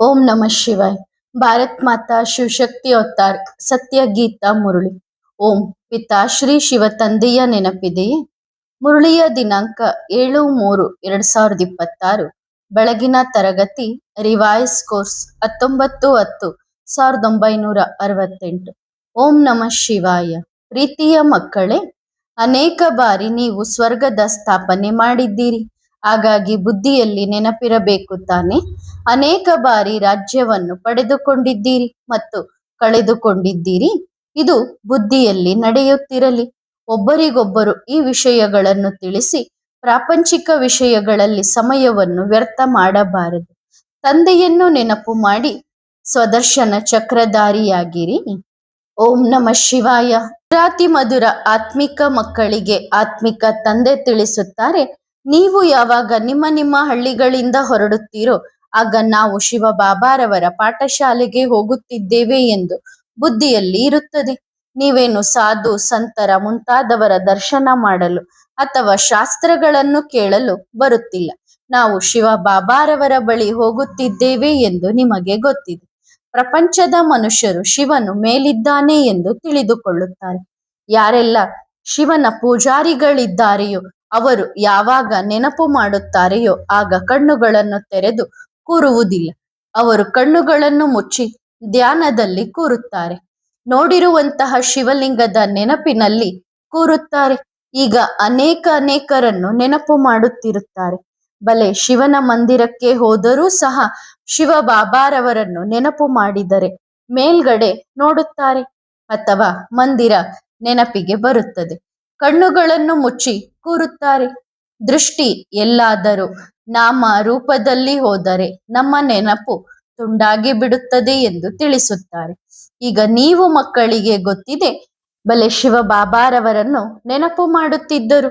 ಓಂ ನಮಃ ಶಿವಾಯ. ಭಾರತ್ ಮಾತಾ ಶಿವಶಕ್ತಿ ಅವತಾರ್ ಸತ್ಯ ಗೀತಾ ಮುರಳಿ. ಓಂ ಪಿತಾಶ್ರೀ ಶಿವ ತಂದೆಯ ನೆನಪಿದೆಯೇ? ಮುರಳಿಯ ದಿನಾಂಕ 7/3/2026. ಬೆಳಗಿನ ತರಗತಿ ರಿವೈಸ್ ಕೋರ್ಸ್ 19/10/1968. ಓಂ ನಮಃ ಶಿವಾಯ. ಪ್ರೀತಿಯ ಮಕ್ಕಳೇ, ಅನೇಕ ಬಾರಿ ನೀವು ಸ್ವರ್ಗದ ಸ್ಥಾಪನೆ ಮಾಡಿದ್ದೀರಿ. ಹಾಗಾಗಿ ಬುದ್ಧಿಯಲ್ಲಿ ನೆನಪಿರಬೇಕು ತಾನೆ. ಅನೇಕ ಬಾರಿ ರಾಜ್ಯವನ್ನು ಪಡೆದುಕೊಂಡಿದ್ದೀರಿ ಮತ್ತು ಕಳೆದುಕೊಂಡಿದ್ದೀರಿ. ಇದು ಬುದ್ಧಿಯಲ್ಲಿ ನಡೆಯುತ್ತಿರಲಿ. ಒಬ್ಬರಿಗೊಬ್ಬರು ಈ ವಿಷಯಗಳನ್ನು ತಿಳಿಸಿ ಪ್ರಾಪಂಚಿಕ ವಿಷಯಗಳಲ್ಲಿ ಸಮಯವನ್ನು ವ್ಯರ್ಥ ಮಾಡಬಾರದು. ತಂದೆಯನ್ನು ನೆನಪು ಮಾಡಿ ಸ್ವದರ್ಶನ ಚಕ್ರಧಾರಿಯಾಗಿರಿ. ಓಂ ನಮಃ ಶಿವಾಯ. ಮಧುರಾತಿ ಮಧುರ ಆತ್ಮಿಕ ಮಕ್ಕಳಿಗೆ ಆತ್ಮಿಕ ತಂದೆ ತಿಳಿಸುತ್ತಾರೆ, ನೀವು ಯಾವಾಗ ನಿಮ್ಮ ನಿಮ್ಮ ಹಳ್ಳಿಗಳಿಂದ ಹೊರಡುತ್ತೀರೋ ಆಗ ನಾವು ಶಿವ ಬಾಬಾರವರ ಪಾಠಶಾಲೆಗೆ ಹೋಗುತ್ತಿದ್ದೇವೆ ಎಂದು ಬುದ್ಧಿಯಲ್ಲಿ ಇರುತ್ತದೆ. ನೀವೇನು ಸಾಧು ಸಂತರ ಮುಂತಾದವರ ದರ್ಶನ ಮಾಡಲು ಅಥವಾ ಶಾಸ್ತ್ರಗಳನ್ನು ಕೇಳಲು ಬರುತ್ತಿಲ್ಲ. ನಾವು ಶಿವ ಬಾಬಾರವರ ಬಳಿ ಹೋಗುತ್ತಿದ್ದೇವೆ ಎಂದು ನಿಮಗೆ ಗೊತ್ತಿದೆ. ಪ್ರಪಂಚದ ಮನುಷ್ಯರು ಶಿವನು ಮೇಲಿದ್ದಾನೆ ಎಂದು ತಿಳಿದುಕೊಳ್ಳುತ್ತಾರೆ. ಯಾರೆಲ್ಲ ಶಿವನ ಪೂಜಾರಿಗಳಿದ್ದಾರೆಯೋ ಅವರು ಯಾವಾಗ ನೆನಪು ಮಾಡುತ್ತಾರೆಯೋ ಆಗ ಕಣ್ಣುಗಳನ್ನು ತೆರೆದು ಕೂರುವುದಿಲ್ಲ. ಅವರು ಕಣ್ಣುಗಳನ್ನು ಮುಚ್ಚಿ ಧ್ಯಾನದಲ್ಲಿ ಕೂರುತ್ತಾರೆ. ನೋಡಿರುವಂತಹ ಶಿವಲಿಂಗದ ನೆನಪಿನಲ್ಲಿ ಕೂರುತ್ತಾರೆ. ಈಗ ಅನೇಕರನ್ನು ನೆನಪು ಮಾಡುತ್ತಿರುತ್ತಾರೆ. ಬಲೆ ಶಿವನ ಮಂದಿರಕ್ಕೆ ಹೋದರೂ ಸಹ ಶಿವ ಬಾಬಾರವರನ್ನು ನೆನಪು ಮಾಡಿದರೆ ಮೇಲ್ಗಡೆ ನೋಡುತ್ತಾರೆ ಅಥವಾ ಮಂದಿರ ನೆನಪಿಗೆ ಬರುತ್ತದೆ. ಕಣ್ಣುಗಳನ್ನು ಮುಚ್ಚಿ ಕೂರುತ್ತಾರೆ. ದೃಷ್ಟಿ ಎಲ್ಲಾದರೂ ನಾಮ ರೂಪದಲ್ಲಿ ಹೋದರೆ ನಮ್ಮ ನೆನಪು ತುಂಡಾಗಿ ಬಿಡುತ್ತದೆ ಎಂದು ತಿಳಿಸುತ್ತಾರೆ. ಈಗ ನೀವು ಮಕ್ಕಳಿಗೆ ಗೊತ್ತಿದೆ, ಬಲೆ ಶಿವ ಬಾಬಾರವರನ್ನು ನೆನಪು ಮಾಡುತ್ತಿದ್ದರು.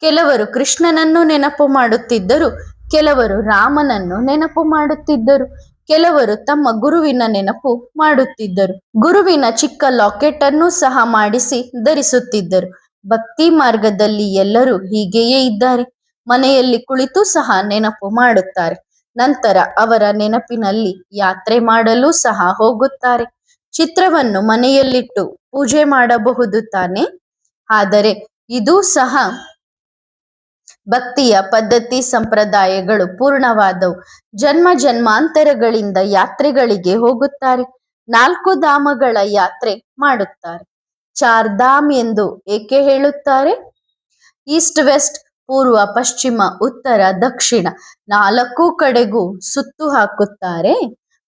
ಕೆಲವರು ಕೃಷ್ಣನನ್ನು ನೆನಪು ಮಾಡುತ್ತಿದ್ದರು, ಕೆಲವರು ರಾಮನನ್ನು ನೆನಪು ಮಾಡುತ್ತಿದ್ದರು, ಕೆಲವರು ತಮ್ಮ ಗುರುವಿನ ನೆನಪು ಮಾಡುತ್ತಿದ್ದರು. ಗುರುವಿನ ಚಿಕ್ಕ ಲಾಕೆಟ್ ಅನ್ನು ಸಹ ಮಾಡಿಸಿ ಧರಿಸುತ್ತಿದ್ದರು. ಭಕ್ತಿ ಮಾರ್ಗದಲ್ಲಿ ಎಲ್ಲರೂ ಹೀಗೆಯೇ ಇದ್ದಾರೆ. ಮನೆಯಲ್ಲಿ ಕುಳಿತು ಸಹ ನೆನಪು ಮಾಡುತ್ತಾರೆ. ನಂತರ ಅವರ ನೆನಪಿನಲ್ಲಿ ಯಾತ್ರೆ ಮಾಡಲು ಸಹ ಹೋಗುತ್ತಾರೆ. ಚಿತ್ರವನ್ನು ಮನೆಯಲ್ಲಿಟ್ಟು ಪೂಜೆ ಮಾಡಬಹುದು ತಾನೆ. ಆದರೆ ಇದು ಸಹ ಭಕ್ತಿಯ ಪದ್ಧತಿ ಸಂಪ್ರದಾಯಗಳು ಪೂರ್ಣವಾದವು. ಜನ್ಮ ಜನ್ಮಾಂತರಗಳಿಂದ ಯಾತ್ರೆಗಳಿಗೆ ಹೋಗುತ್ತಾರೆ. 4 ಧಾಮಗಳ ಯಾತ್ರೆ ಮಾಡುತ್ತಾರೆ. 4 ಧಾಮ್ ಎಂದು ಏಕೆ ಹೇಳುತ್ತಾರೆ? ಈಸ್ಟ್ ವೆಸ್ಟ್, ಪೂರ್ವ ಪಶ್ಚಿಮ ಉತ್ತರ ದಕ್ಷಿಣ 4 ಕಡೆಗೂ ಸುತ್ತು ಹಾಕುತ್ತಾರೆ.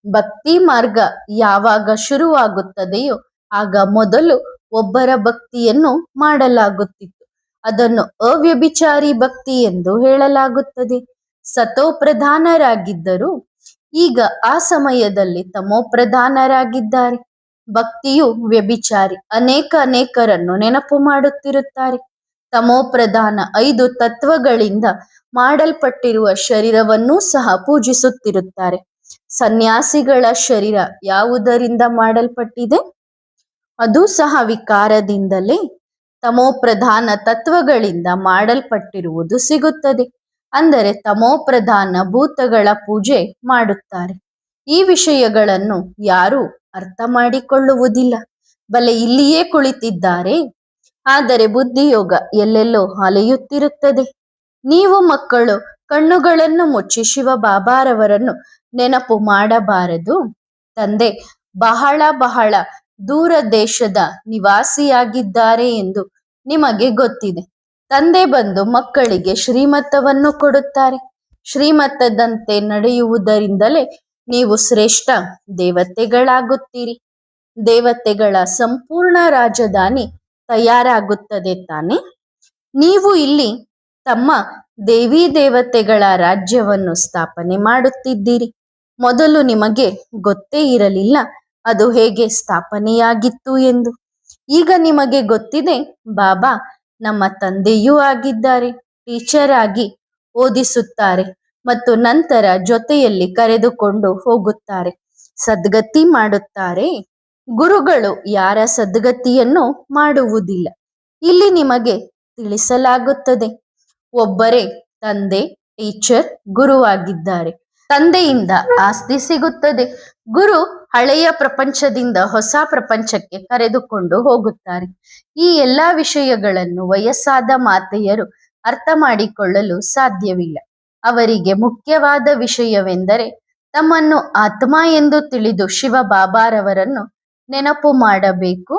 ಭಕ್ತಿ ಮಾರ್ಗ ಯಾವಾಗ ಶುರುವಾಗುತ್ತದೆಯೋ ಆಗ ಮೊದಲು ಒಬ್ಬರ ಭಕ್ತಿಯನ್ನು ಮಾಡಲಾಗುತ್ತಿತ್ತು. ಅದನ್ನು ಅವ್ಯಭಿಚಾರಿ ಭಕ್ತಿ ಎಂದು ಹೇಳಲಾಗುತ್ತದೆ. ಸತೋ ಪ್ರಧಾನರಾಗಿದ್ದರು, ಈಗ ಆ ಸಮಯದಲ್ಲಿ ತಮೋ ಪ್ರಧಾನರಾಗಿದ್ದಾರೆ. ಭಕ್ತಿಯು ವ್ಯಭಿಚಾರಿ. ಅನೇಕರನ್ನು ನೆನಪು ಮಾಡುತ್ತಿರುತ್ತಾರೆ. ತಮೋ ಪ್ರಧಾನ 5 ತತ್ವಗಳಿಂದ ಮಾಡಲ್ಪಟ್ಟಿರುವ ಶರೀರವನ್ನೂ ಸಹ ಪೂಜಿಸುತ್ತಿರುತ್ತಾರೆ. ಸನ್ಯಾಸಿಗಳ ಶರೀರ ಯಾವುದರಿಂದ ಮಾಡಲ್ಪಟ್ಟಿದೆ? ಅದು ಸಹ ವಿಕಾರದಿಂದಲೇ. ತಮೋ ಪ್ರಧಾನ ತತ್ವಗಳಿಂದ ಮಾಡಲ್ಪಟ್ಟಿರುವುದು ಸಿಗುತ್ತದೆ. ಅಂದರೆ ತಮೋ ಪ್ರಧಾನ ಭೂತಗಳ ಪೂಜೆ ಮಾಡುತ್ತಾರೆ. ಈ ವಿಷಯಗಳನ್ನು ಯಾರೂ ಅರ್ಥ ಮಾಡಿಕೊಳ್ಳುವುದಿಲ್ಲ. ಬಲೆ ಇಲ್ಲಿಯೇ ಕುಳಿತಿದ್ದಾರೆ, ಆದರೆ ಬುದ್ಧಿಯೋಗ ಎಲ್ಲೆಲ್ಲೋ ಅಲೆಯುತ್ತಿರುತ್ತದೆ. ನೀವು ಮಕ್ಕಳು ಕಣ್ಣುಗಳನ್ನು ಮುಚ್ಚಿ ಶಿವ ಬಾಬಾರವರನ್ನು ನೆನಪು ಮಾಡಬಾರದು. ತಂದೆ ಬಹಳ ದೂರ ದೇಶದ ನಿವಾಸಿಯಾಗಿದ್ದಾರೆ ಎಂದು ನಿಮಗೆ ಗೊತ್ತಿದೆ. ತಂದೆ ಬಂದು ಮಕ್ಕಳಿಗೆ ಶ್ರೀಮತವನ್ನು ಕೊಡುತ್ತಾರೆ. ಶ್ರೀಮತದಂತೆ ನಡೆಯುವುದರಿಂದಲೇ ನೀವು ಶ್ರೇಷ್ಠ ದೇವತೆಗಳಾಗುತ್ತೀರಿ. ದೇವತೆಗಳ ಸಂಪೂರ್ಣ ರಾಜಧಾನಿ ತಯಾರಾಗುತ್ತದೆ ತಾನೆ. ನೀವು ಇಲ್ಲಿ ತಮ್ಮ ದೇವಿ ದೇವತೆಗಳ ರಾಜ್ಯವನ್ನು ಸ್ಥಾಪನೆ ಮಾಡುತ್ತಿದ್ದೀರಿ. ಮೊದಲು ನಿಮಗೆ ಗೊತ್ತೇ ಇರಲಿಲ್ಲ ಅದು ಹೇಗೆ ಸ್ಥಾಪನೆಯಾಗಿತ್ತು ಎಂದು. ಈಗ ನಿಮಗೆ ಗೊತ್ತಿದೆ. ಬಾಬಾ ನಮ್ಮ ತಂದೆಯೂ ಆಗಿದ್ದಾರೆ. ಟೀಚರ್ ಆಗಿ ಓದಿಸುತ್ತಾರೆ ಮತ್ತು ನಂತರ ಜೊತೆಯಲ್ಲಿ ಕರೆದುಕೊಂಡು ಹೋಗುತ್ತಾರೆ. ಸದ್ಗತಿ ಮಾಡುತ್ತಾರೆ. ಗುರುಗಳು ಯಾರ ಸದ್ಗತಿಯನ್ನು ಮಾಡುವುದಿಲ್ಲ. ಇಲ್ಲಿ ನಿಮಗೆ ತಿಳಿಸಲಾಗುತ್ತದೆ. ಒಬ್ಬರೇ ತಂದೆ ಟೀಚರ್ ಗುರುವಾಗಿದ್ದಾರೆ. ತಂದೆಯಿಂದ ಆಸ್ತಿ ಸಿಗುತ್ತದೆ. ಗುರು ಹಳೆಯ ಪ್ರಪಂಚದಿಂದ ಹೊಸ ಪ್ರಪಂಚಕ್ಕೆ ಕರೆದುಕೊಂಡು ಹೋಗುತ್ತಾರೆ. ಈ ಎಲ್ಲಾ ವಿಷಯಗಳನ್ನು ವಯಸ್ಸಾದ ಮಾತೆಯರು ಅರ್ಥ ಮಾಡಿಕೊಳ್ಳಲು ಸಾಧ್ಯವಿಲ್ಲ. ಅವರಿಗೆ ಮುಖ್ಯವಾದ ವಿಷಯವೆಂದರೆ ತಮ್ಮನ್ನು ಆತ್ಮ ಎಂದು ತಿಳಿದು ಶಿವ ಬಾಬಾರವರನ್ನು ನೆನಪು ಮಾಡಬೇಕು.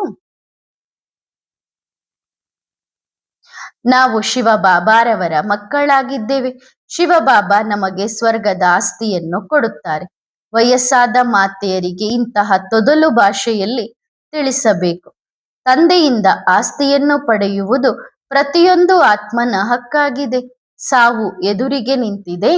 ನಾವು ಶಿವ ಬಾಬಾರವರ ಮಕ್ಕಳಾಗಿದ್ದೇವೆ. ಶಿವ ಬಾಬಾ ನಮಗೆ ಸ್ವರ್ಗದ ಆಸ್ತಿಯನ್ನು ಕೊಡುತ್ತಾರೆ. ವಯಸ್ಸಾದ ಮಾತೆಯರಿಗೆ ಇಂತಹ ತೊದಲು ಭಾಷೆಯಲ್ಲಿ ತಿಳಿಸಬೇಕು. ತಂದೆಯಿಂದ ಆಸ್ತಿಯನ್ನು ಪಡೆಯುವುದು ಪ್ರತಿಯೊಂದು ಆತ್ಮನ ಹಕ್ಕಾಗಿದೆ. ಸಾವು ಎದುರಿಗೆ ನಿಂತಿದೆ.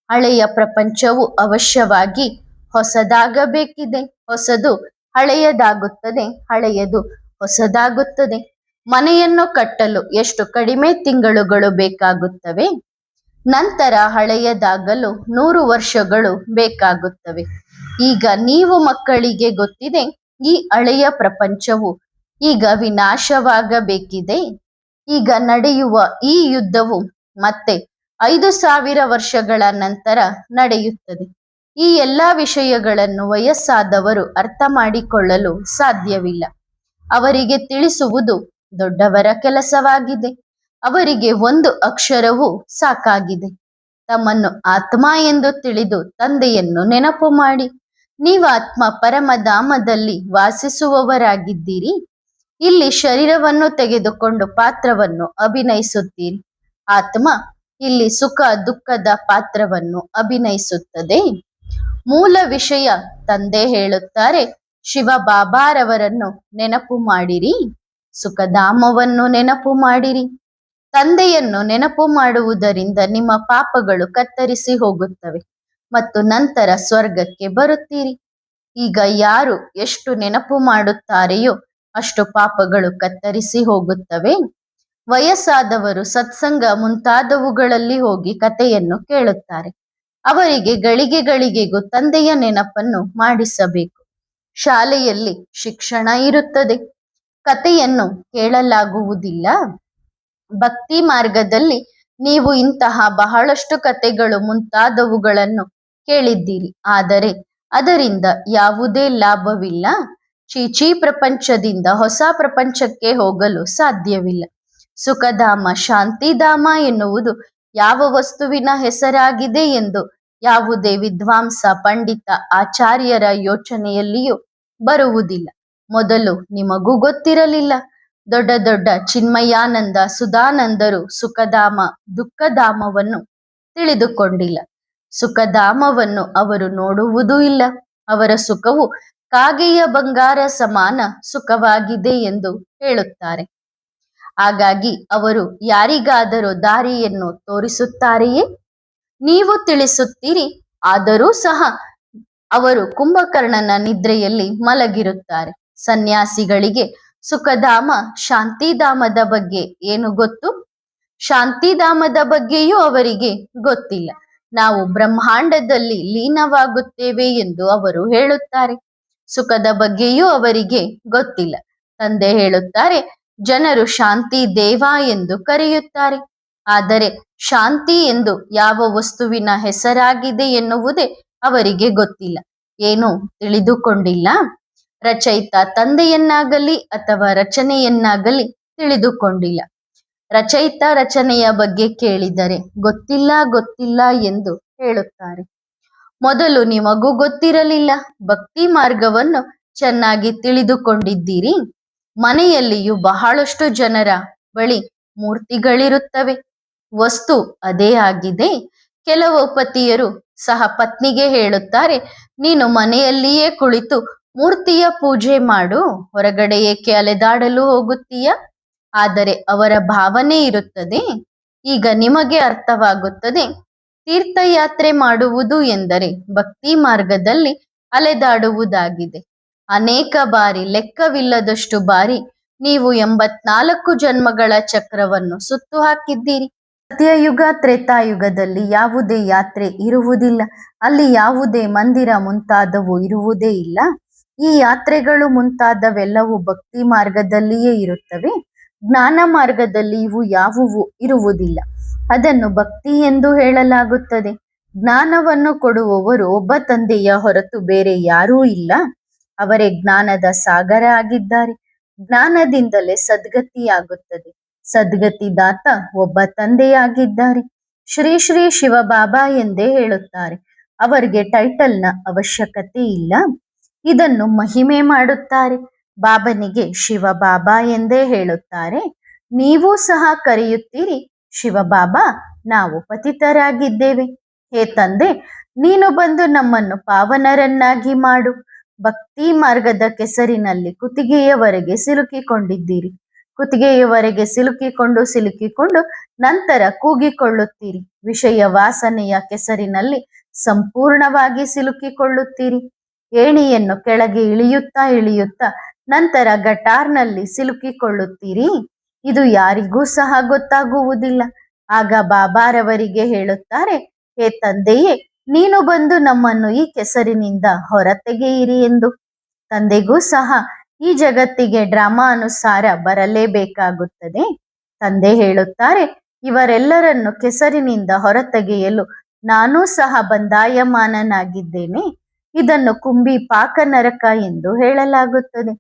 ಹಳೆಯ ಪ್ರಪಂಚವು ಅವಶ್ಯವಾಗಿ ಹೊಸದಾಗಬೇಕಿದೆ. ಹೊಸದು ಹಳೆಯದಾಗುತ್ತದೆ, ಹಳೆಯದು ಹೊಸದಾಗುತ್ತದೆ. ಮನೆಯನ್ನು ಕಟ್ಟಲು ಎಷ್ಟು ಕಡಿಮೆ ತಿಂಗಳುಗಳು ಬೇಕಾಗುತ್ತವೆ? ನಂತರ ಹಳೆಯದಾಗಲು 100 ವರ್ಷಗಳು ಬೇಕಾಗುತ್ತವೆ. ಈಗ ನೀವು ಮಕ್ಕಳಿಗೆ ಗೊತ್ತಿದೆ, ಈ ಹಳೆಯ ಪ್ರಪಂಚವು ಈಗ ವಿನಾಶವಾಗಬೇಕಿದೆ. ಈಗ ನಡೆಯುವ ಈ ಯುದ್ಧವು ಮತ್ತೆ 5000 ವರ್ಷಗಳ ನಂತರ ನಡೆಯುತ್ತದೆ. ಈ ಎಲ್ಲಾ ವಿಷಯಗಳನ್ನು ವಯಸ್ಸಾದವರು ಅರ್ಥ ಮಾಡಿಕೊಳ್ಳಲು ಸಾಧ್ಯವಿಲ್ಲ. ಅವರಿಗೆ ತಿಳಿಸುವುದು ದೊಡ್ಡವರ ಕೆಲಸವಾಗಿದೆ. ಅವರಿಗೆ ಒಂದು ಅಕ್ಷರವೂ ಸಾಕಾಗಿದೆ. ತಮ್ಮನ್ನು ಆತ್ಮ ಎಂದು ತಿಳಿದು ತಂದೆಯನ್ನು ನೆನಪು ಮಾಡಿ. ನೀವಾತ್ಮ ಪರಮಧಾಮದಲ್ಲಿ ವಾಸಿಸುವವರಾಗಿದ್ದೀರಿ. ಇಲ್ಲಿ ಶರೀರವನ್ನು ತೆಗೆದುಕೊಂಡು ಪಾತ್ರವನ್ನು ಅಭಿನಯಿಸುತ್ತೀರಿ. ಆತ್ಮ ಇಲ್ಲಿ ಸುಖ ದುಃಖದ ಪಾತ್ರವನ್ನು ಅಭಿನಯಿಸುತ್ತದೆ. ಮೂಲ ವಿಷಯ ತಂದೆ ಹೇಳುತ್ತಾರೆ, ಶಿವ ಬಾಬಾರವರನ್ನು ನೆನಪು ಮಾಡಿರಿ, ಸುಖಧಾಮವನ್ನು ನೆನಪು ಮಾಡಿರಿ. ತಂದೆಯನ್ನು ನೆನಪು ಮಾಡುವುದರಿಂದ ನಿಮ್ಮ ಪಾಪಗಳು ಕತ್ತರಿಸಿ ಹೋಗುತ್ತವೆ ಮತ್ತು ನಂತರ ಸ್ವರ್ಗಕ್ಕೆ ಬರುತ್ತೀರಿ. ಈಗ ಯಾರು ಎಷ್ಟು ನೆನಪು ಮಾಡುತ್ತಾರೆಯೋ ಅಷ್ಟು ಪಾಪಗಳು ಕತ್ತರಿಸಿ ಹೋಗುತ್ತವೆ. ವಯಸ್ಸಾದವರು ಸತ್ಸಂಗ ಮುಂತಾದವುಗಳಲ್ಲಿ ಹೋಗಿ ಕಥೆಯನ್ನು ಕೇಳುತ್ತಾರೆ. ಅವರಿಗೆ ಗಳಿಗೆ ಗಳಿಗೆಗೂ ತಂದೆಯ ನೆನಪನ್ನು ಮಾಡಿಸಬೇಕು. ಶಾಲೆಯಲ್ಲಿ ಶಿಕ್ಷಣ ಇರುತ್ತದೆ, ಕಥೆಯನ್ನು ಕೇಳಲಾಗುವುದಿಲ್ಲ. ಭಕ್ತಿ ಮಾರ್ಗದಲ್ಲಿ ನೀವು ಇಂತಹ ಬಹಳಷ್ಟು ಕಥೆಗಳು ಮುಂತಾದವುಗಳನ್ನು ಕೇಳಿದ್ದೀರಿ, ಆದರೆ ಅದರಿಂದ ಯಾವುದೇ ಲಾಭವಿಲ್ಲ. ಚೀಚಿ ಪ್ರಪಂಚದಿಂದ ಹೊಸ ಪ್ರಪಂಚಕ್ಕೆ ಹೋಗಲು ಸಾಧ್ಯವಿಲ್ಲ. ಸುಖಧಾಮ ಶಾಂತಿಧಾಮ ಎನ್ನುವುದು ಯಾವ ವಸ್ತುವಿನ ಹೆಸರಾಗಿದೆ ಎಂದು ಯಾವುದೇ ವಿದ್ವಾಂಸ ಪಂಡಿತ ಆಚಾರ್ಯರ ಯೋಚನೆಯಲ್ಲಿಯೂ ಬರುವುದಿಲ್ಲ. ಮೊದಲು ನಿಮಗೂ ಗೊತ್ತಿರಲಿಲ್ಲ. ದೊಡ್ಡ ದೊಡ್ಡ ಚಿನ್ಮಯಾನಂದ ಸುಧಾನಂದರು ಸುಖಧಾಮ ದುಃಖಧಾಮವನ್ನು ತಿಳಿದುಕೊಂಡಿಲ್ಲ. ಸುಖಧಾಮವನ್ನು ಅವರು ನೋಡುವುದೂ ಇಲ್ಲ. ಅವರ ಸುಖವು ಕಾಗೆಯ ಬಂಗಾರ ಸಮಾನ ಸುಖವಾಗಿದೆ ಎಂದು ಹೇಳುತ್ತಾರೆ. ಹಾಗಾಗಿ ಅವರು ಯಾರಿಗಾದರೂ ದಾರಿಯನ್ನು ತೋರಿಸುತ್ತಾರೆಯೇ? ನೀವು ತಿಳಿಸುತ್ತೀರಿ, ಆದರೂ ಸಹ ಅವರು ಕುಂಭಕರ್ಣನ ನಿದ್ರೆಯಲ್ಲಿ ಮಲಗಿರುತ್ತಾರೆ. ಸನ್ಯಾಸಿಗಳಿಗೆ ಸುಖಧಾಮ ಶಾಂತಿಧಾಮದ ಬಗ್ಗೆ ಏನು ಗೊತ್ತು? ಶಾಂತಿಧಾಮದ ಬಗ್ಗೆಯೂ ಅವರಿಗೆ ಗೊತ್ತಿಲ್ಲ. ನಾವು ಬ್ರಹ್ಮಾಂಡದಲ್ಲಿ ಲೀನವಾಗುತ್ತೇವೆ ಎಂದು ಅವರು ಹೇಳುತ್ತಾರೆ. ಸುಖದ ಬಗ್ಗೆಯೂ ಅವರಿಗೆ ಗೊತ್ತಿಲ್ಲ. ತಂದೆ ಹೇಳುತ್ತಾರೆ, ಜನರು ಶಾಂತಿ ದೇವ ಎಂದು ಕರೆಯುತ್ತಾರೆ, ಆದರೆ ಶಾಂತಿ ಎಂದು ಯಾವ ವಸ್ತುವಿನ ಹೆಸರಾಗಿದೆ ಎನ್ನುವುದೇ ಅವರಿಗೆ ಗೊತ್ತಿಲ್ಲ. ಏನು ತಿಳಿದುಕೊಂಡಿಲ್ಲ. ರಚಯಿತ ತಂದೆಯನ್ನಾಗಲಿ ಅಥವಾ ರಚನೆಯನ್ನಾಗಲಿ ತಿಳಿದುಕೊಂಡಿಲ್ಲ. ರಚಯಿತ ರಚನೆಯ ಬಗ್ಗೆ ಕೇಳಿದರೆ ಗೊತ್ತಿಲ್ಲ ಗೊತ್ತಿಲ್ಲ ಎಂದು ಹೇಳುತ್ತಾರೆ. ಮೊದಲು ನಿಮಗೂ ಗೊತ್ತಿರಲಿಲ್ಲ. ಭಕ್ತಿ ಮಾರ್ಗವನ್ನು ಚೆನ್ನಾಗಿ ತಿಳಿದುಕೊಂಡಿದ್ದೀರಿ. ಮನೆಯಲ್ಲಿಯೂ ಬಹಳಷ್ಟು ಜನರ ಬಳಿ ಮೂರ್ತಿಗಳಿರುತ್ತವೆ. ವಸ್ತು ಅದೇ ಆಗಿದೆ. ಕೆಲವು ಪತಿಯರು ಸಹ ಪತ್ನಿಗೆ ಹೇಳುತ್ತಾರೆ, ನೀನು ಮನೆಯಲ್ಲಿಯೇ ಕುಳಿತು ಮೂರ್ತಿಯ ಪೂಜೆ ಮಾಡು, ಹೊರಗಡೆ ಏಕೆ ಅಲೆದಾಡಲು ಹೋಗುತ್ತೀಯ? ಆದರೆ ಅವರ ಭಾವನೆ ಇರುತ್ತದೆ. ಈಗ ನಿಮಗೆ ಅರ್ಥವಾಗುತ್ತದೆ. ತೀರ್ಥಯಾತ್ರೆ ಮಾಡುವುದು ಎಂದರೆ ಭಕ್ತಿ ಮಾರ್ಗದಲ್ಲಿ ಅಲೆದಾಡುವುದಾಗಿದೆ. ಅನೇಕ ಬಾರಿ, ಲೆಕ್ಕವಿಲ್ಲದಷ್ಟು ಬಾರಿ ನೀವು 84 ಜನ್ಮಗಳ ಚಕ್ರವನ್ನು ಸುತ್ತು ಹಾಕಿದ್ದೀರಿ. ಸತ್ಯಯುಗ ತ್ರೇತಾಯುಗದಲ್ಲಿ ಯಾವುದೇ ಯಾತ್ರೆ ಇರುವುದಿಲ್ಲ. ಅಲ್ಲಿ ಯಾವುದೇ ಮಂದಿರ ಮುಂತಾದವು ಇರುವುದೇ ಇಲ್ಲ. ಈ ಯಾತ್ರೆಗಳು ಮುಂತಾದವೆಲ್ಲವೂ ಭಕ್ತಿ ಮಾರ್ಗದಲ್ಲಿಯೇ ಇರುತ್ತವೆ. ಜ್ಞಾನ ಮಾರ್ಗದಲ್ಲಿ ಇವು ಯಾವುವು ಇರುವುದಿಲ್ಲ. ಅದನ್ನು ಭಕ್ತಿ ಎಂದು ಹೇಳಲಾಗುತ್ತದೆ. ಜ್ಞಾನವನ್ನು ಕೊಡುವವರು ಒಬ್ಬ ತಂದೆಯ ಹೊರತು ಬೇರೆ ಯಾರೂ ಇಲ್ಲ. ಅವರೇ ಜ್ಞಾನದ ಸಾಗರ ಆಗಿದ್ದಾರೆ. ಜ್ಞಾನದಿಂದಲೇ ಸದ್ಗತಿಯಾಗುತ್ತದೆ. ಸದ್ಗತಿದಾತ ಒಬ್ಬ ತಂದೆಯಾಗಿದ್ದಾರೆ. ಶ್ರೀ ಶ್ರೀ ಶಿವಬಾಬಾ ಎಂದೇ ಹೇಳುತ್ತಾರೆ. ಅವರಿಗೆ ಟೈಟಲ್ನ ಅವಶ್ಯಕತೆ ಇಲ್ಲ. ಇದನ್ನು ಮಹಿಮೆ ಮಾಡುತ್ತಾರೆ. ಬಾಬನಿಗೆ ಶಿವಬಾಬಾ ಎಂದೇ ಹೇಳುತ್ತಾರೆ. ನೀವು ಸಹ ಕರೆಯುತ್ತೀರಿ, ಶಿವಬಾಬಾ, ನಾವು ಪತಿತರಾಗಿದ್ದೇವೆ. ಹೇ ತಂದೆ, ನೀನು ಬಂದು ನಮ್ಮನ್ನು ಪಾವನರನ್ನಾಗಿ ಮಾಡು. ಭಕ್ತಿ ಮಾರ್ಗದ ಕೆಸರಿನಲ್ಲಿ ಕುತ್ತಿಗೆಯವರೆಗೆ ಸಿಲುಕಿಕೊಂಡಿದ್ದೀರಿ. ಕುತ್ತಿಗೆಯವರೆಗೆ ಸಿಲುಕಿಕೊಂಡು ನಂತರ ಕೂಗಿಕೊಳ್ಳುತ್ತೀರಿ. ವಿಷಯ ವಾಸನೆಯ ಕೆಸರಿನಲ್ಲಿ ಸಂಪೂರ್ಣವಾಗಿ ಸಿಲುಕಿಕೊಳ್ಳುತ್ತೀರಿ. ಏಣಿಯನ್ನು ಕೆಳಗೆ ಇಳಿಯುತ್ತಾ ನಂತರ ಗಟಾರ್ನಲ್ಲಿ ಸಿಲುಕಿಕೊಳ್ಳುತ್ತೀರಿ. ಇದು ಯಾರಿಗೂ ಸಹ ಗೊತ್ತಾಗುವುದಿಲ್ಲ. ಆಗ ಬಾಬಾರವರಿಗೆ ಹೇಳುತ್ತಾರೆ, ಹೇ ತಂದೆಯೇ, ನೀನು ಬಂದು ನಮ್ಮನ್ನು ಈ ಕೆಸರಿನಿಂದ ಹೊರತೆಗೆಯಿರಿ ಎಂದು. ತಂದೆಗೂ ಸಹ ಈ ಜಗತ್ತಿಗೆ ಡ್ರಾಮಾ ಅನುಸಾರ ಬರಲೇಬೇಕಾಗುತ್ತದೆ. ತಂದೆ ಹೇಳುತ್ತಾರೆ, ಇವರೆಲ್ಲರನ್ನು ಕೆಸರಿನಿಂದ ಹೊರತೆಗೆಯಲು ನಾನೂ ಸಹ ಬಂದಾಯಮಾನನಾಗಿದ್ದೇನೆ. ಇದನ್ನು ಕುಂಬಿ ಪಾಕ ನರಕ ಎಂದು ಹೇಳಲಾಗುತ್ತದೆ.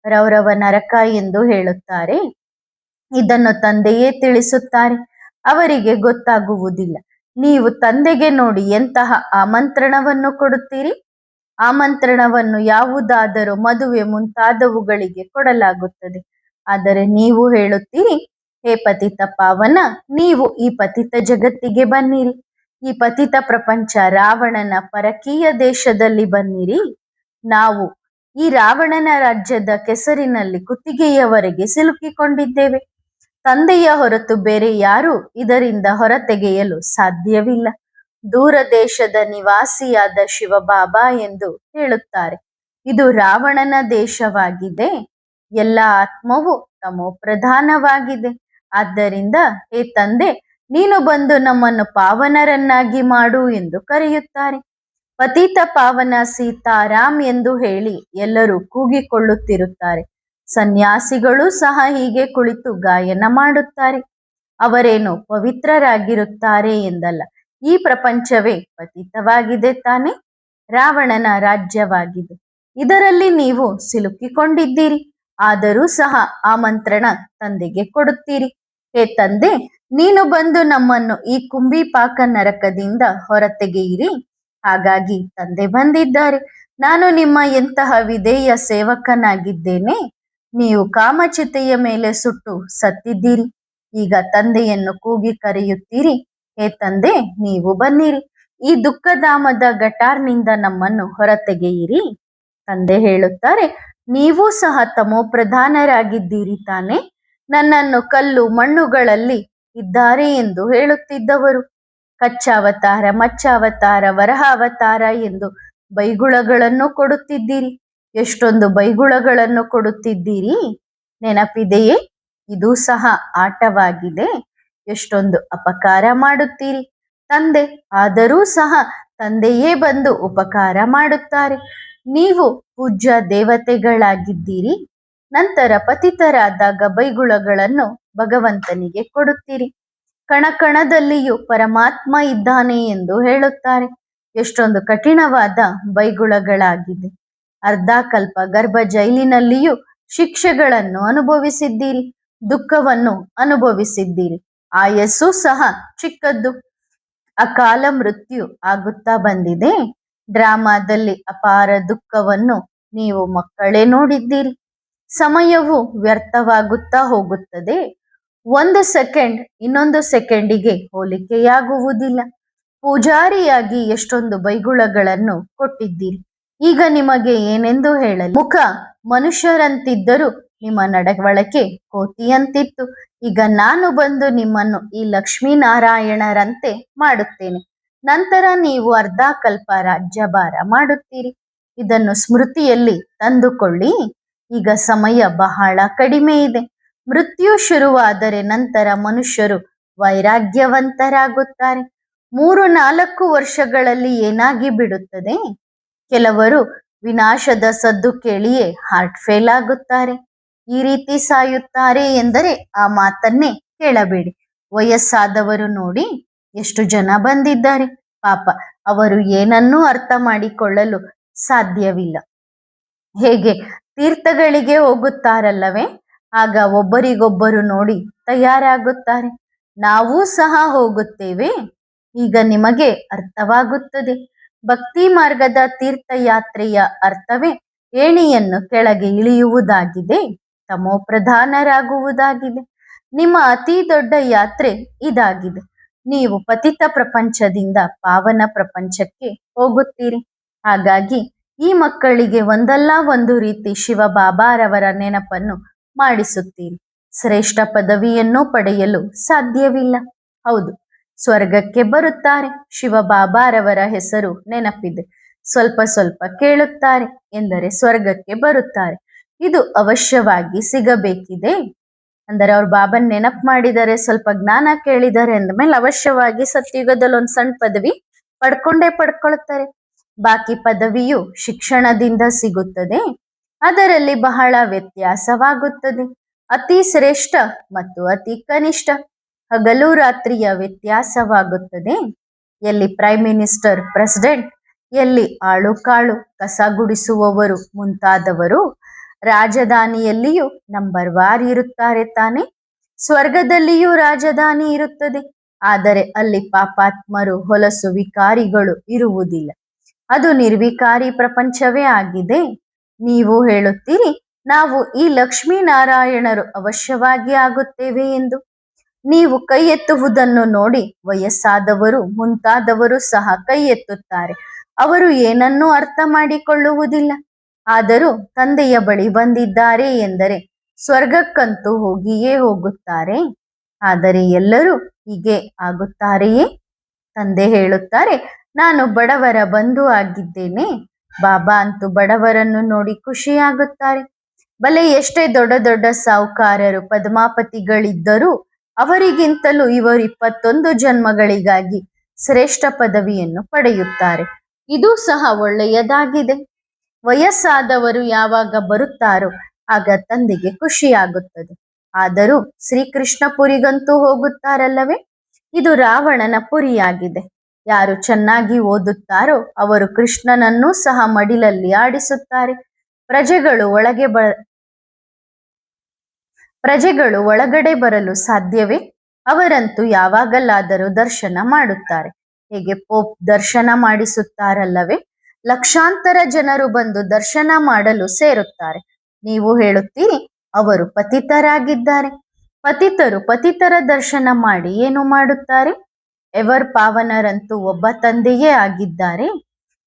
ರೌರವ ನರಕ ಎಂದು ಹೇಳುತ್ತಾರೆ. ಇದನ್ನು ತಂದೆಯೇ ತಿಳಿಸುತ್ತಾರೆ. ಅವರಿಗೆ ಗೊತ್ತಾಗುವುದಿಲ್ಲ. ನೀವು ತಂದೆಗೆ ನೋಡಿ ಎಂತಹ ಆಮಂತ್ರಣವನ್ನು ಕೊಡುತ್ತೀರಿ. ಆಮಂತ್ರಣವನ್ನು ಯಾವುದಾದರೂ ಮದುವೆ ಮುಂತಾದವುಗಳಿಗೆ ಕೊಡಲಾಗುತ್ತದೆ. ಆದರೆ ನೀವು ಹೇಳುತ್ತೀರಿ, ಹೇ ಪತಿತ ಪಾವನ, ನೀವು ಈ ಪತಿತ ಜಗತ್ತಿಗೆ ಬನ್ನಿರಿ. ಈ ಪತಿತ ಪ್ರಪಂಚ ರಾವಣನ ಪರಕೀಯ ದೇಶದಲ್ಲಿ ಬನ್ನಿರಿ. ನಾವು ಈ ರಾವಣನ ರಾಜ್ಯದ ಕೆಸರಿನಲ್ಲಿ ಕುತ್ತಿಗೆಯವರೆಗೆ ಸಿಲುಕಿಕೊಂಡಿದ್ದೇವೆ. ತಂದೆಯ ಹೊರತು ಬೇರೆ ಯಾರೂ ಇದರಿಂದ ಹೊರತೆಗೆಯಲು ಸಾಧ್ಯವಿಲ್ಲ. ದೂರ ದೇಶದ ನಿವಾಸಿಯಾದ ಶಿವಬಾಬಾ ಎಂದು ಹೇಳುತ್ತಾರೆ. ಇದು ರಾವಣನ ದೇಶವಾಗಿದೆ. ಎಲ್ಲ ಆತ್ಮವು ತಮೋ ಪ್ರಧಾನವಾಗಿದೆ. ಆದ್ದರಿಂದ ಹೇ ತಂದೆ, ನೀನು ಬಂದು ನಮ್ಮನ್ನು ಪಾವನರನ್ನಾಗಿ ಮಾಡು ಎಂದು ಕರೆಯುತ್ತಾರೆ. ಪತಿತ ಪಾವನ ಸೀತಾರಾಮ್ ಎಂದು ಹೇಳಿ ಎಲ್ಲರೂ ಕೂಗಿಕೊಳ್ಳುತ್ತಿರುತ್ತಾರೆ. ಸನ್ಯಾಸಿಗಳು ಸಹ ಹೀಗೆ ಕುಳಿತು ಗಾಯನ ಮಾಡುತ್ತಾರೆ. ಅವರೇನು ಪವಿತ್ರರಾಗಿರುತ್ತಾರೆ ಎಂದಲ್ಲ. ಈ ಪ್ರಪಂಚವೇ ಪತಿತವಾಗಿದೆ ತಾನೆ, ರಾವಣನ ರಾಜ್ಯವಾಗಿದೆ. ಇದರಲ್ಲಿ ನೀವು ಸಿಲುಕಿಕೊಂಡಿದ್ದೀರಿ. ಆದರೂ ಸಹ ಆಮಂತ್ರಣ ತಂದೆಗೆ ಕೊಡುತ್ತೀರಿ. ಹೇ ತಂದೆ, ನೀನು ಬಂದು ನಮ್ಮನ್ನು ಈ ಕುಂಬಿಪಾಕ ನರಕದಿಂದ ಹೊರತೆಗೆಯಿರಿ. ಹಾಗಾಗಿ ತಂದೆ ಬಂದಿದ್ದಾರೆ. ನಾನು ನಿಮ್ಮ ಎಂತಹ ವಿಧೇಯ ಸೇವಕನಾಗಿದ್ದೇನೆ. ನೀವು ಕಾಮಚಿತೆಯ ಮೇಲೆ ಸುಟ್ಟು ಸತ್ತಿದ್ದೀರಿ. ಈಗ ತಂದೆಯನ್ನು ಕೂಗಿ ಕರೆಯುತ್ತೀರಿ, ಹೇ ತಂದೆ, ನೀವು ಬನ್ನಿರಿ. ಈ ದುಃಖಧಾಮದ ಗಟಾರ್ನಿಂದ ನಮ್ಮನ್ನು ಹೊರತೆಗೆಯಿರಿ. ತಂದೆ ಹೇಳುತ್ತಾರೆ, ನೀವು ಸಹ ತಮೋ ಪ್ರಧಾನರಾಗಿದ್ದೀರಿ ತಾನೆ. ನನ್ನನ್ನು ಕಲ್ಲು ಮಣ್ಣುಗಳಲ್ಲಿ ಇದ್ದಾರೆ ಎಂದು ಹೇಳುತ್ತಿದ್ದವರು ಕಚ್ಚಾವತಾರ, ಮಚ್ಚಾವತಾರ, ವರಹ ಅವತಾರ ಎಂದು ಬೈಗುಳಗಳನ್ನು ಕೊಡುತ್ತಿದ್ದೀರಿ. ಎಷ್ಟೊಂದು ಬೈಗುಳಗಳನ್ನು ಕೊಡುತ್ತಿದ್ದೀರಿ. ನೆನಪಿದೆಯೇ? ಇದು ಸಹ ಆಟವಾಗಿದೆ. ಎಷ್ಟೊಂದು ಅಪಕಾರ ಮಾಡುತ್ತೀರಿ ತಂದೆ. ಆದರೂ ಸಹ ತಂದೆಯೇ ಬಂದು ಉಪಕಾರ ಮಾಡುತ್ತಾರೆ. ನೀವು ಪೂಜ್ಯ ದೇವತೆಗಳಾಗಿದ್ದೀರಿ. ನಂತರ ಪತಿತರಾದಾಗ ಬೈಗುಳಗಳನ್ನು ಭಗವಂತನಿಗೆ ಕೊಡುತ್ತೀರಿ. ಕಣಕಣದಲ್ಲಿಯೂ ಪರಮಾತ್ಮ ಇದ್ದಾನೆ ಎಂದು ಹೇಳುತ್ತಾರೆ. ಎಷ್ಟೊಂದು ಕಠಿಣವಾದ ಬೈಗುಳಗಳಾಗಿದೆ. ಅರ್ಧಕಲ್ಪ ಗರ್ಭ ಜೈಲಿನಲ್ಲಿಯೂ ಶಿಕ್ಷೆಗಳನ್ನು ಅನುಭವಿಸಿದ್ದೀರಿ. ದುಃಖವನ್ನು ಅನುಭವಿಸಿದ್ದೀರಿ. ಆಯಸ್ಸು ಸಹ ಚಿಕ್ಕದ್ದು. ಅಕಾಲ ಮೃತ್ಯು ಆಗುತ್ತಾ ಬಂದಿದೆ. ಡ್ರಾಮಾದಲ್ಲಿ ಅಪಾರ ದುಃಖವನ್ನು ನೀವು ಮಕ್ಕಳೇ ನೋಡಿದ್ದೀರಿ. ಸಮಯವು ವ್ಯರ್ಥವಾಗುತ್ತಾ ಹೋಗುತ್ತದೆ. ಒಂದು ಸೆಕೆಂಡ್ ಇನ್ನೊಂದು ಸೆಕೆಂಡಿಗೆ ಹೋಲಿಕೆಯಾಗುವುದಿಲ್ಲ. ಪೂಜಾರಿಯಾಗಿ ಎಷ್ಟೊಂದು ಬೈಗುಳಗಳನ್ನು ಕೊಟ್ಟಿದ್ದೀರಿ. ಈಗ ನಿಮಗೆ ಏನೆಂದು ಹೇಳಲಿ? ಮುಖ ಮನುಷ್ಯರಂತಿದ್ದರೂ ನಿಮ್ಮ ನಡವಳಿಕೆ ಕೋತಿಯಂತಿತ್ತು. ಈಗ ನಾನು ಬಂದು ನಿಮ್ಮನ್ನು ಈ ಲಕ್ಷ್ಮೀನಾರಾಯಣರಂತೆ ಮಾಡುತ್ತೇನೆ. ನಂತರ ನೀವು ಅರ್ಧಕಲ್ಪ ರಾಜ್ಯಭಾರ ಮಾಡುತ್ತೀರಿ. ಇದನ್ನು ಸ್ಮೃತಿಯಲ್ಲಿ ತಂದುಕೊಳ್ಳಿ. ಈಗ ಸಮಯ ಬಹಳ ಕಡಿಮೆ ಇದೆ. ಮೃತ್ಯು ಶುರುವಾದರೆ ನಂತರ ಮನುಷ್ಯರು ವೈರಾಗ್ಯವಂತರಾಗುತ್ತಾರೆ. 3-4 ವರ್ಷಗಳಲ್ಲಿ ಏನಾಗಿ ಬಿಡುತ್ತದೆ? ಕೆಲವರು ವಿನಾಶದ ಸದ್ದು ಕೇಳಿಯೇ ಹಾರ್ಟ್ ಫೇಲ್ ಆಗುತ್ತಾರೆ. ಈ ರೀತಿ ಸಾಯುತ್ತಾರೆ ಎಂದರೆ ಆ ಮಾತನ್ನೇ ಕೇಳಬೇಡಿ. ವಯಸ್ಸಾದವರು ನೋಡಿ ಎಷ್ಟು ಜನ ಬಂದಿದ್ದಾರೆ. ಪಾಪ ಅವರು ಏನನ್ನೂ ಅರ್ಥ ಮಾಡಿಕೊಳ್ಳಲು ಸಾಧ್ಯವಿಲ್ಲ. ಹೇಗೆ ತೀರ್ಥಗಳಿಗೆ ಹೋಗುತ್ತಾರಲ್ಲವೇ, ಆಗ ಒಬ್ಬರಿಗೊಬ್ಬರು ನೋಡಿ ತಯಾರಾಗುತ್ತಾರೆ. ನಾವೂ ಸಹ ಹೋಗುತ್ತೇವೆ. ಈಗ ನಿಮಗೆ ಅರ್ಥವಾಗುತ್ತದೆ. ಭಕ್ತಿ ಮಾರ್ಗದ ತೀರ್ಥಯಾತ್ರೆಯ ಅರ್ಥವೇ ಏಣಿಯನ್ನು ಕೆಳಗೆ ಇಳಿಯುವುದಾಗಿದೆ, ತಮೋಪ್ರಧಾನರಾಗುವುದಾಗಿದೆ. ನಿಮ್ಮ ಅತಿ ದೊಡ್ಡ ಯಾತ್ರೆ ಇದಾಗಿದೆ. ನೀವು ಪತಿತ ಪ್ರಪಂಚದಿಂದ ಪಾವನ ಪ್ರಪಂಚಕ್ಕೆ ಹೋಗುತ್ತೀರಿ. ಹಾಗಾಗಿ ಈ ಮಕ್ಕಳಿಗೆ ಒಂದಲ್ಲ ಒಂದು ರೀತಿ ಶಿವಬಾಬಾರವರ ನೆನಪನ್ನು ಮಾಡಿಸುತ್ತೀರಿ. ಶ್ರೇಷ್ಠ ಪದವಿಯನ್ನು ಪಡೆಯಲು ಸಾಧ್ಯವಿಲ್ಲ. ಹೌದು, ಸ್ವರ್ಗಕ್ಕೆ ಬರುತ್ತಾರೆ. ಶಿವಬಾಬಾರವರ ಹೆಸರು ನೆನಪಿದೆ. ಸ್ವಲ್ಪ ಸ್ವಲ್ಪ ಕೇಳುತ್ತಾರೆ ಎಂದರೆ ಸ್ವರ್ಗಕ್ಕೆ ಬರುತ್ತಾರೆ. ಇದು ಅವಶ್ಯವಾಗಿ ಸಿಗಬೇಕಿದೆ. ಅಂದರೆ ಅವ್ರು ಬಾಬನ್ ನೆನಪು ಮಾಡಿದರೆ, ಸ್ವಲ್ಪ ಜ್ಞಾನ ಕೇಳಿದ್ದಾರೆ ಅಂದಮೇಲೆ ಅವಶ್ಯವಾಗಿ ಸತ್ಯುಗದಲ್ಲಿ ಒಂದು ಸಣ್ಣ ಪದವಿ ಪಡ್ಕೊಳ್ತಾರೆ. ಬಾಕಿ ಪದವಿಯು ಶಿಕ್ಷಣದಿಂದ ಸಿಗುತ್ತದೆ. ಅದರಲ್ಲಿ ಬಹಳ ವ್ಯತ್ಯಾಸವಾಗುತ್ತದೆ. ಅತಿ ಶ್ರೇಷ್ಠ ಮತ್ತು ಅತಿ ಕನಿಷ್ಠ, ಹಗಲು ರಾತ್ರಿಯ ವ್ಯತ್ಯಾಸವಾಗುತ್ತದೆ. ಎಲ್ಲಿ ಪ್ರೈಮ್ ಮಿನಿಸ್ಟರ್, ಪ್ರೆಸಿಡೆಂಟ್, ಎಲ್ಲಿ ಆಳು ಕಾಳು, ಕಸ ಗುಡಿಸುವವರು ಮುಂತಾದವರು. ರಾಜಧಾನಿಯಲ್ಲಿಯೂ ನಂಬರ್ ವಾರ್ ಇರುತ್ತಾರೆ ತಾನೆ. ಸ್ವರ್ಗದಲ್ಲಿಯೂ ರಾಜಧಾನಿ ಇರುತ್ತದೆ. ಆದರೆ ಅಲ್ಲಿ ಪಾಪಾತ್ಮರು, ಹೊಲಸು ವಿಕಾರಿಗಳು ಇರುವುದಿಲ್ಲ. ಅದು ನಿರ್ವಿಕಾರಿ ಪ್ರಪಂಚವೇ ಆಗಿದೆ. ನೀವು ಹೇಳುತ್ತೀರಿ, ನಾವು ಈ ಲಕ್ಷ್ಮೀನಾರಾಯಣರು ಅವಶ್ಯವಾಗಿ ಆಗುತ್ತೇವೆ ಎಂದು. ನೀವು ಕೈ ಎತ್ತುವುದನ್ನು ನೋಡಿ ವಯಸ್ಸಾದವರು ಮುಂತಾದವರು ಸಹ ಕೈ ಎತ್ತುತ್ತಾರೆ. ಅವರು ಏನನ್ನೂ ಅರ್ಥ ಮಾಡಿಕೊಳ್ಳುವುದಿಲ್ಲ. ಆದರೂ ತಂದೆಯ ಬಳಿ ಬಂದಿದ್ದಾರೆ ಎಂದರೆ ಸ್ವರ್ಗಕ್ಕಂತೂ ಹೋಗಿಯೇ ಹೋಗುತ್ತಾರೆ. ಆದರೆ ಎಲ್ಲರೂ ಹೀಗೆ ಆಗುತ್ತಾರೆಯೇ? ತಂದೆ ಹೇಳುತ್ತಾರೆ, ನಾನು ಬಡವರ ಬಂಧು ಆಗಿದ್ದೇನೆ. ಬಾಬಾ ಅಂತೂ ಬಡವರನ್ನು ನೋಡಿ ಖುಷಿಯಾಗುತ್ತಾರೆ. ಬಲೆ ಎಷ್ಟೇ ದೊಡ್ಡ ದೊಡ್ಡ ಸಾಹುಕಾರರು, ಪದ್ಮಾಪತಿಗಳಿದ್ದರೂ ಅವರಿಗಿಂತಲೂ ಇವರು 21 ಜನ್ಮಗಳಿಗಾಗಿ ಶ್ರೇಷ್ಠ ಪದವಿಯನ್ನು ಪಡೆಯುತ್ತಾರೆ. ಇದು ಸಹ ಒಳ್ಳೆಯದಾಗಿದೆ. ವಯಸ್ಸಾದವರು ಯಾವಾಗ ಬರುತ್ತಾರೋ ಆಗ ತಂದೆಗೆ ಖುಷಿಯಾಗುತ್ತದೆ. ಆದರೂ ಶ್ರೀಕೃಷ್ಣಪುರಿಗಂತೂ ಹೋಗುತ್ತಾರಲ್ಲವೇ? ಇದು ರಾವಣನ ಪುರಿಯಾಗಿದೆ. ಯಾರು ಚೆನ್ನಾಗಿ ಓದುತ್ತಾರೋ ಅವರು ಕೃಷ್ಣನನ್ನೂ ಸಹ ಮಡಿಲಲ್ಲಿ ಆಡಿಸುತ್ತಾರೆ. ಪ್ರಜೆಗಳು ಒಳಗಡೆ ಬರಲು ಸಾಧ್ಯವೇ? ಅವರಂತೂ ಯಾವಾಗಲಾದರೂ ದರ್ಶನ ಮಾಡುತ್ತಾರೆ. ಹೇಗೆ ಪೋಪ್ ದರ್ಶನ ಮಾಡಿಸುತ್ತಾರಲ್ಲವೇ? ಲಕ್ಷಾಂತರ ಜನರು ಬಂದು ದರ್ಶನ ಮಾಡಲು ಸೇರುತ್ತಾರೆ. ನೀವು ಹೇಳುತ್ತೀರಿ, ಅವರು ಪತಿತರಾಗಿದ್ದಾರೆ. ಪತಿತರು ಪತಿತರ ದರ್ಶನ ಮಾಡಿ ಏನು ಮಾಡುತ್ತಾರೆ? ಎವರ್ ಪಾವನರಂತೂ ಒಬ್ಬ ತಂದೆಯೇ ಆಗಿದ್ದಾರೆ.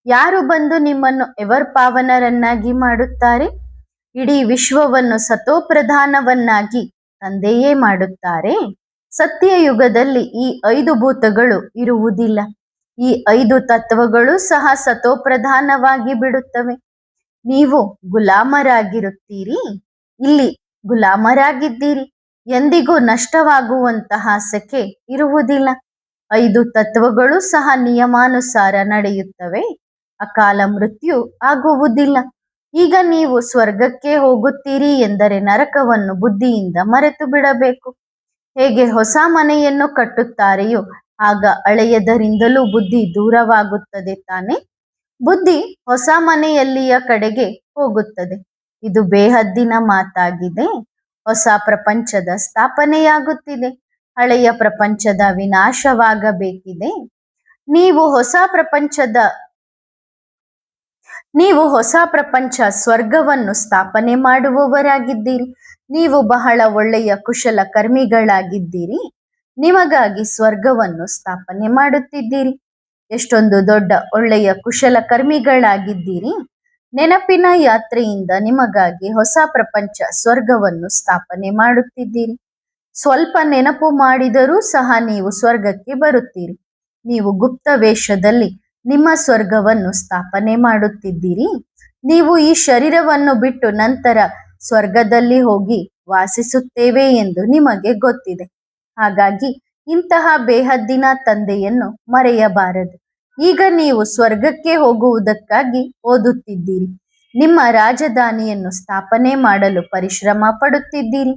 ಯಾರು ಬಂದು ನಿಮ್ಮನ್ನು ಎವರ್ ಪಾವನರನ್ನಾಗಿ ಮಾಡುತ್ತಾರೆ? ಇಡೀ ವಿಶ್ವವನ್ನು ಸತೋಪ್ರಧಾನವನ್ನಾಗಿ ತಂದೆಯೇ ಮಾಡುತ್ತಾರೆ. ಸತ್ಯಯುಗದಲ್ಲಿ ಈ 5 ಭೂತಗಳು ಇರುವುದಿಲ್ಲ. ಈ 5 ತತ್ವಗಳು ಸಹ ಸತೋಪ್ರಧಾನವಾಗಿ ಬಿಡುತ್ತವೆ. ನೀವು ಗುಲಾಮರಾಗಿರುತ್ತೀರಿ. ಇಲ್ಲಿ ಗುಲಾಮರಾಗಿದ್ದೀರಿ. ಎಂದಿಗೂ ನಷ್ಟವಾಗುವಂತಹ ಸೆಕೆ ಇರುವುದಿಲ್ಲ. 5 ತತ್ವಗಳು ಸಹ ನಿಯಮಾನುಸಾರ ನಡೆಯುತ್ತವೆ. ಅಕಾಲ ಮೃತ್ಯು ಆಗುವುದಿಲ್ಲ. ಈಗ ನೀವು ಸ್ವರ್ಗಕ್ಕೆ ಹೋಗುತ್ತೀರಿ ಎಂದರೆ ನರಕವನ್ನು ಬುದ್ಧಿಯಿಂದ ಮರೆತು ಬಿಡಬೇಕು. ಹೇಗೆ ಹೊಸ ಮನೆಯನ್ನು ಕಟ್ಟುತ್ತಾರೆಯೋ ಆಗ ಹಳೆಯದರಿಂದಲೂ ಬುದ್ಧಿ ದೂರವಾಗುತ್ತದೆ ತಾನೆ. ಬುದ್ಧಿ ಹೊಸ ಮನೆಯಲ್ಲಿಯ ಕಡೆಗೆ ಹೋಗುತ್ತದೆ. ಇದು ಬೇಹದ್ದಿನ ಮಾತಾಗಿದೆ. ಹೊಸ ಪ್ರಪಂಚದ ಸ್ಥಾಪನೆಯಾಗುತ್ತಿದೆ. ಹಳೆಯ ಪ್ರಪಂಚದ ವಿನಾಶವಾಗಬೇಕಿದೆ. ನೀವು ಹೊಸ ಪ್ರಪಂಚ ಸ್ವರ್ಗವನ್ನು ಸ್ಥಾಪನೆ ಮಾಡುವವರಾಗಿದ್ದೀರಿ. ನೀವು ಬಹಳ ಒಳ್ಳೆಯ ಕುಶಲ ಕರ್ಮಿಗಳಾಗಿದ್ದೀರಿ. ನಿಮಗಾಗಿ ಸ್ವರ್ಗವನ್ನು ಸ್ಥಾಪನೆ ಮಾಡುತ್ತಿದ್ದೀರಿ. ಎಷ್ಟೊಂದು ದೊಡ್ಡ ಒಳ್ಳೆಯ ಕುಶಲ ಕರ್ಮಿಗಳಾಗಿದ್ದೀರಿ. ನೆನಪಿನ ಯಾತ್ರೆಯಿಂದ ನಿಮಗಾಗಿ ಹೊಸ ಪ್ರಪಂಚ ಸ್ವರ್ಗವನ್ನು ಸ್ಥಾಪನೆ ಮಾಡುತ್ತಿದ್ದೀರಿ. ಸ್ವಲ್ಪ ನೆನಪು ಮಾಡಿದರೂ ಸಹ ನೀವು ಸ್ವರ್ಗಕ್ಕೆ ಬರುತ್ತೀರಿ. ನೀವು ಗುಪ್ತ ವೇಷದಲ್ಲಿ ನಿಮ್ಮ ಸ್ವರ್ಗವನ್ನು ಸ್ಥಾಪನೆ ಮಾಡುತ್ತಿದ್ದೀರಿ. ನೀವು ಈ ಶರೀರವನ್ನು ಬಿಟ್ಟು ನಂತರ ಸ್ವರ್ಗದಲ್ಲಿ ಹೋಗಿ ವಾಸಿಸುತ್ತೇವೆ ಎಂದು ನಿಮಗೆ ಗೊತ್ತಿದೆ. ಹಾಗಾಗಿ ಇಂತಹ ಬೇಹದ್ದಿನ ತಂದೆಯನ್ನು ಮರೆಯಬಾರದು. ಈಗ ನೀವು ಸ್ವರ್ಗಕ್ಕೆ ಹೋಗುವುದಕ್ಕಾಗಿ ಓದುತ್ತಿದ್ದೀರಿ. ನಿಮ್ಮ ರಾಜಧಾನಿಯನ್ನು ಸ್ಥಾಪನೆ ಮಾಡಲು ಪರಿಶ್ರಮ ಪಡುತ್ತಿದ್ದೀರಿ.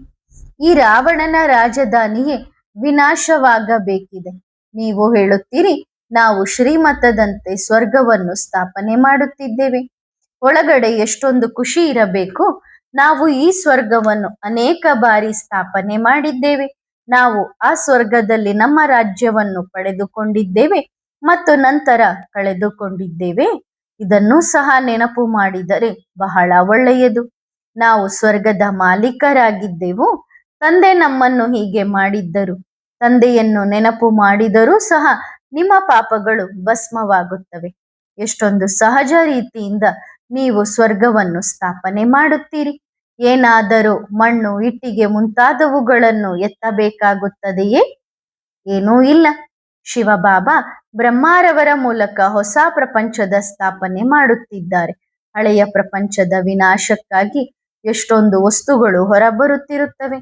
ಈ ರಾವಣನ ರಾಜಧಾನಿಯೇ ವಿನಾಶವಾಗಬೇಕಿದೆ. ನೀವು ಹೇಳುತ್ತೀರಿ, ನಾವು ಶ್ರೀಮತದಂತೆ ಸ್ವರ್ಗವನ್ನು ಸ್ಥಾಪನೆ ಮಾಡುತ್ತಿದ್ದೇವೆ. ಒಳಗಡೆ ಎಷ್ಟೊಂದು ಖುಷಿ ಇರಬೇಕು. ನಾವು ಈ ಸ್ವರ್ಗವನ್ನು ಅನೇಕ ಬಾರಿ ಸ್ಥಾಪನೆ ಮಾಡಿದ್ದೇವೆ. ನಾವು ಆ ಸ್ವರ್ಗದಲ್ಲಿ ನಮ್ಮ ರಾಜ್ಯವನ್ನು ಪಡೆದುಕೊಂಡಿದ್ದೇವೆ ಮತ್ತು ನಂತರ ಕಳೆದುಕೊಂಡಿದ್ದೇವೆ. ಇದನ್ನೂ ಸಹ ನೆನಪು ಮಾಡಿದರೆ ಬಹಳ ಒಳ್ಳೆಯದು. ನಾವು ಸ್ವರ್ಗದ ಮಾಲೀಕರಾಗಿದ್ದೆವು. ತಂದೆ ನಮ್ಮನ್ನು ಹೀಗೆ ಮಾಡಿದ್ದರು. ತಂದೆಯನ್ನು ನೆನಪು ಮಾಡಿದರೂ ಸಹ ನಿಮ್ಮ ಪಾಪಗಳು ಭಸ್ಮವಾಗುತ್ತವೆ. ಎಷ್ಟೊಂದು ಸಹಜ ರೀತಿಯಿಂದ ನೀವು ಸ್ವರ್ಗವನ್ನು ಸ್ಥಾಪನೆ ಮಾಡುತ್ತೀರಿ. ಏನಾದರೂ ಮಣ್ಣು, ಇಟ್ಟಿಗೆ ಮುಂತಾದವುಗಳನ್ನು ಎತ್ತಬೇಕಾಗುತ್ತದೆಯೇ? ಏನೂ ಇಲ್ಲ. ಶಿವಬಾಬಾ ಬ್ರಹ್ಮಾರವರ ಮೂಲಕ ಹೊಸ ಪ್ರಪಂಚದ ಸ್ಥಾಪನೆ ಮಾಡುತ್ತಿದ್ದಾರೆ. ಹಳೆಯ ಪ್ರಪಂಚದ ವಿನಾಶಕ್ಕಾಗಿ ಎಷ್ಟೊಂದು ವಸ್ತುಗಳು ಹೊರಬರುತ್ತಿರುತ್ತವೆ.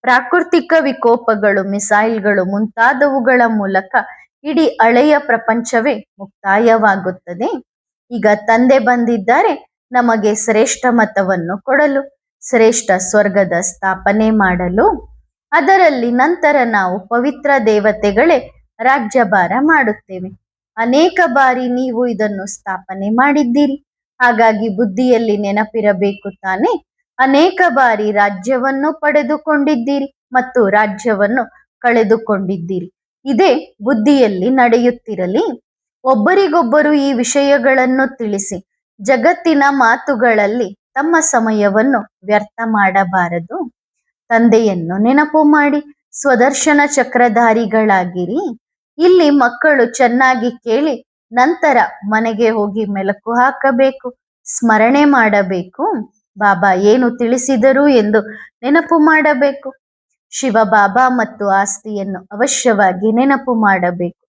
ಪ್ರಾಕೃತಿಕ ವಿಕೋಪಗಳು, ಮಿಸೈಲ್ಗಳು ಮುಂತಾದವುಗಳ ಮೂಲಕ ಇಡೀ ಹಳೆಯ ಪ್ರಪಂಚವೇ ಮುಕ್ತಾಯವಾಗುತ್ತದೆ. ಈಗ ತಂದೆ ಬಂದಿದ್ದಾರೆ ನಮಗೆ ಶ್ರೇಷ್ಠ ಮತವನ್ನು ಕೊಡಲು, ಶ್ರೇಷ್ಠ ಸ್ವರ್ಗದ ಸ್ಥಾಪನೆ ಮಾಡಲು. ಅದರಲ್ಲಿ ನಂತರ ನಾವು ಪವಿತ್ರ ದೇವತೆಗಳೇ ರಾಜ್ಯಭಾರ ಮಾಡುತ್ತೇವೆ. ಅನೇಕ ಬಾರಿ ನೀವು ಇದನ್ನು ಸ್ಥಾಪನೆ ಮಾಡಿದ್ದೀರಿ. ಹಾಗಾಗಿ ಬುದ್ಧಿಯಲ್ಲಿ ನೆನಪಿರಬೇಕು ತಾನೆ. ಅನೇಕ ಬಾರಿ ರಾಜ್ಯವನ್ನು ಪಡೆದುಕೊಂಡಿದ್ದೀರಿ ಮತ್ತು ರಾಜ್ಯವನ್ನು ಕಳೆದುಕೊಂಡಿದ್ದೀರಿ. ಇದೇ ಬುದ್ಧಿಯಲ್ಲಿ ನಡೆಯುತ್ತಿರಲಿ. ಒಬ್ಬರಿಗೊಬ್ಬರು ಈ ವಿಷಯಗಳನ್ನು ತಿಳಿಸಿ ಜಗತ್ತಿನ ಮಾತುಗಳಲ್ಲಿ ತಮ್ಮ ಸಮಯವನ್ನು ವ್ಯರ್ಥ ಮಾಡಬಾರದು. ತಂದೆಯನ್ನು ನೆನಪು ಮಾಡಿ ಸ್ವದರ್ಶನ ಚಕ್ರಧಾರಿಗಳಾಗಿರಿ. ಇಲ್ಲಿ ಮಕ್ಕಳು ಚೆನ್ನಾಗಿ ಕೇಳಿ ನಂತರ ಮನೆಗೆ ಹೋಗಿ ಮೆಲುಕು ಹಾಕಬೇಕು, ಸ್ಮರಣೆ ಮಾಡಬೇಕು. ಬಾಬಾ ಏನು ತಿಳಿಸಿದರು ಎಂದು ನೆನಪು ಮಾಡಬೇಕು. ಶಿವಬಾಬಾ ಮತ್ತು ಆಸ್ತಿಯನ್ನು ಅವಶ್ಯವಾಗಿ ನೆನಪು ಮಾಡಬೇಕು.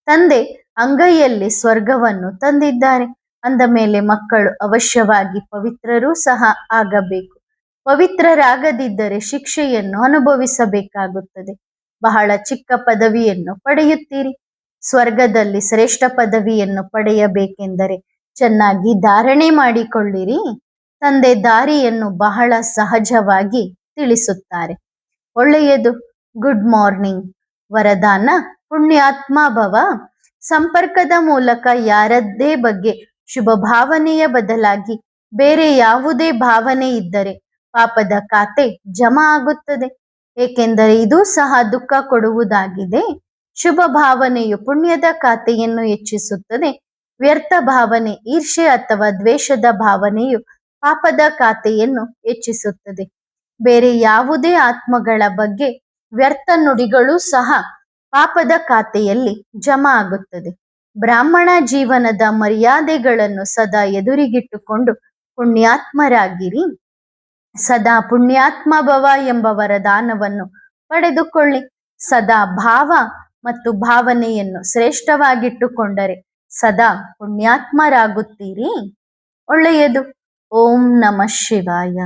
ತಂದೆ ಅಂಗೈಯಲ್ಲಿ ಸ್ವರ್ಗವನ್ನು ತಂದಿದ್ದಾರೆ ಅಂದ ಮೇಲೆ ಮಕ್ಕಳು ಅವಶ್ಯವಾಗಿ ಪವಿತ್ರರೂ ಸಹ ಆಗಬೇಕು. ಪವಿತ್ರರಾಗದಿದ್ದರೆ ಶಿಕ್ಷೆಯನ್ನು ಅನುಭವಿಸಬೇಕಾಗುತ್ತದೆ. ಬಹಳ ಚಿಕ್ಕ ಪದವಿಯನ್ನು ಪಡೆಯುತ್ತೀರಿ. ಸ್ವರ್ಗದಲ್ಲಿ ಶ್ರೇಷ್ಠ ಪದವಿಯನ್ನು ಪಡೆಯಬೇಕೆಂದರೆ ಚೆನ್ನಾಗಿ ಧಾರಣೆ ಮಾಡಿಕೊಳ್ಳಿರಿ. ತಂದೆ ದಾರಿಯನ್ನು ಬಹಳ ಸಹಜವಾಗಿ ತಿಳಿಸುತ್ತಾರೆ. ಒಳ್ಳೆಯದು. Good morning. ವರದಾನ: ಪುಣ್ಯಾತ್ಮ ಭವ. ಸಂಪರ್ಕದ ಮೂಲಕ ಯಾರದ್ದೇ ಬಗ್ಗೆ ಶುಭ ಭಾವನೆಯ ಬದಲಾಗಿ ಬೇರೆ ಯಾವುದೇ ಭಾವನೆ ಇದ್ದರೆ ಪಾಪದ ಖಾತೆ ಜಮಾ ಆಗುತ್ತದೆ. ಏಕೆಂದರೆ ಇದು ಸಹ ದುಃಖ ಕೊಡುವುದಾಗಿದೆ. ಶುಭ ಭಾವನೆಯು ಪುಣ್ಯದ ಖಾತೆಯನ್ನು ಹೆಚ್ಚಿಸುತ್ತದೆ. ವ್ಯರ್ಥ ಭಾವನೆ, ಈರ್ಷ್ಯೆ ಅಥವಾ ದ್ವೇಷದ ಭಾವನೆಯು ಪಾಪದ ಖಾತೆಯನ್ನು ಹೆಚ್ಚಿಸುತ್ತದೆ. ಬೇರೆ ಯಾವುದೇ ಆತ್ಮಗಳ ಬಗ್ಗೆ ವ್ಯರ್ಥ ನುಡಿಗಳು ಸಹ ಪಾಪದ ಖಾತೆಯಲ್ಲಿ ಜಮಾ ಆಗುತ್ತದೆ. ಬ್ರಾಹ್ಮಣ ಜೀವನದ ಮರ್ಯಾದೆಗಳನ್ನು ಸದಾ ಎದುರಿಗಿಟ್ಟುಕೊಂಡು ಪುಣ್ಯಾತ್ಮರಾಗಿರಿ. ಸದಾ ಪುಣ್ಯಾತ್ಮ ಭವ ಎಂಬ ವರದಾನವನ್ನು ಪಡೆದುಕೊಳ್ಳಿ. ಸದಾ ಭಾವ ಮತ್ತು ಭಾವನೆಯನ್ನು ಶ್ರೇಷ್ಠವಾಗಿಟ್ಟುಕೊಂಡರೆ ಸದಾ ಪುಣ್ಯಾತ್ಮರಾಗುತ್ತೀರಿ. ಒಳ್ಳೆಯದು. ಓಂ ನಮಃ ಶಿವಾಯ.